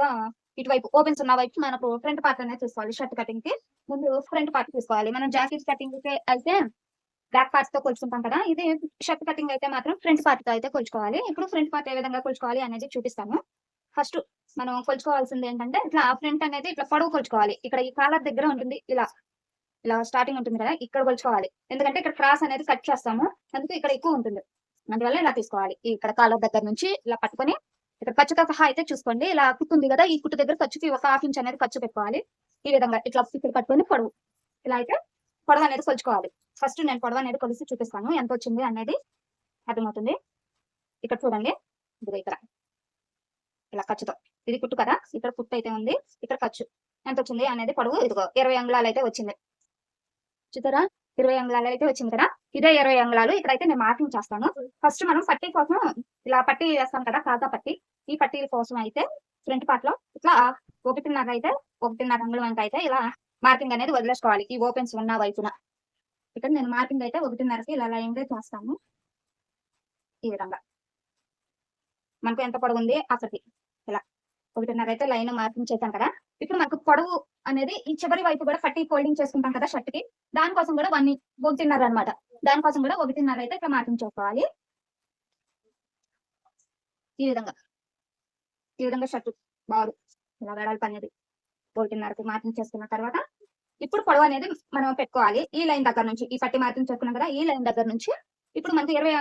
ముందుగా ఇటువైపు ఓపెన్స్ ఉన్న వైపు మనకు ఫ్రంట్ పార్ట్ అనేది చూసుకోవాలి. షర్ట్ కటింగ్ కి ముందు ఫ్రంట్ పార్ట్ తీసుకోవాలి. మనం జాకెట్ కటింగ్ కి అయితే బ్యాక్ పార్ట్స్ తో కొలుచుకుంటాం కదా, ఇది షర్ట్ కటింగ్ అయితే మాత్రం ఫ్రంట్ పార్ట్ తో అయితే కొలుచుకోవాలి. ఇప్పుడు ఫ్రంట్ పార్ట్ ఏ విధంగా కొలుచుకోవాలి అనేది చూపిస్తాను. ఫస్ట్ మనం కొలుచుకోవాల్సింది ఏంటంటే ఇట్లా ఫ్రంట్ అనేది ఇట్లా పొడవు కొలుచుకోవాలి. ఇక్కడ ఈ కాలర్ దగ్గర ఉంటుంది, ఇలా ఇలా స్టార్టింగ్ ఉంటుంది కదా, ఇక్కడ కొలుచుకోవాలి. ఎందుకంటే ఇక్కడ క్రాస్ అనేది కట్ చేస్తాము, అందుకు ఇక్కడ ఎక్కువ ఉంటుంది. అందువల్ల ఇలా తీసుకోవాలి. ఇక్కడ కాలర్ దగ్గర నుంచి ఇలా పట్టుకొని ఇక్కడ ఖర్చుతో సహా అయితే చూసుకోండి. ఇలా కుట్టుంది కదా, ఈ కుట్టు దగ్గర ఖర్చుకి ఒక హాఫ్ ఇంచ్ అనేది ఖర్చు పెట్టుకోవాలి. ఈ విధంగా ఇట్లా ఇక్కడ పట్టుకొని పొడవు ఇలా అయితే పొడవు అనేది కొలుచుకోవాలి. ఫస్ట్ నేను పొడవు అనేది కొలిసి చూపిస్తాను, ఎంత వచ్చింది అనేది అర్థమవుతుంది. ఇక్కడ చూడండి, ఇదిగో ఇక్కడ ఇలా ఖర్చుతో ఇది కుట్టు కదా, ఇక్కడ కుట్టు అయితే ఉంది, ఇక్కడ ఖర్చు ఎంత వచ్చింది అనేది పొడవు ఇదిగో 20 అంగుళాలు అయితే వచ్చింది. చూసారా, 20 అంగుళాలు అయితే వచ్చింది కదా, ఇదే 20 అంగుళాలు. ఇక్కడైతే నేను మార్కింగ్ చేస్తాను. ఫస్ట్ మనం పట్టీ కోసం ఇలా పట్టీ వేస్తాం కదా, కాజా పట్టీ, ఈ పట్టీల కోసం అయితే ఫ్రంట్ పార్ట్ లో ఇట్లా 1.5 అంగుళం అయితే ఇలా మార్కింగ్ అనేది వదిలేసుకోవాలి. ఈ ఓపెన్స్ ఉన్న వైపున ఇక్కడ నేను మార్కింగ్ అయితే 1.5కి ఇలా లైన్ గా చేస్తాను. ఈ విధంగా మనకు ఎంత పొడవు ఉంది అక్కడికి ఇలా 1.5 అయితే లైన్ మార్కింగ్ చేశాం కదా. ఇప్పుడు మనకు పొడవు అనేది ఈ చివరి వైపు కూడా పట్టీ ఫోల్డింగ్ చేసుకుంటాం కదా షర్ట్ కి, దానికోసం కూడా 1.5 అనమాట. దానికోసం కూడా 1.5 అయితే ఇట్లా మార్కింగ్ చేసుకోవాలి. ఈ విధంగా షర్ట్ బాగు ఇలా వెడల్పు అనేది 1.5కి మార్కింగ్ చేసుకున్న తర్వాత ఇప్పుడు పొడవు అనేది మనం పెట్టుకోవాలి. ఈ లైన్ దగ్గర నుంచి, ఈ పట్టీ మార్కింగ్ చేసుకున్నాం కదా, ఈ లైన్ దగ్గర నుంచి ఇప్పుడు మనకి 20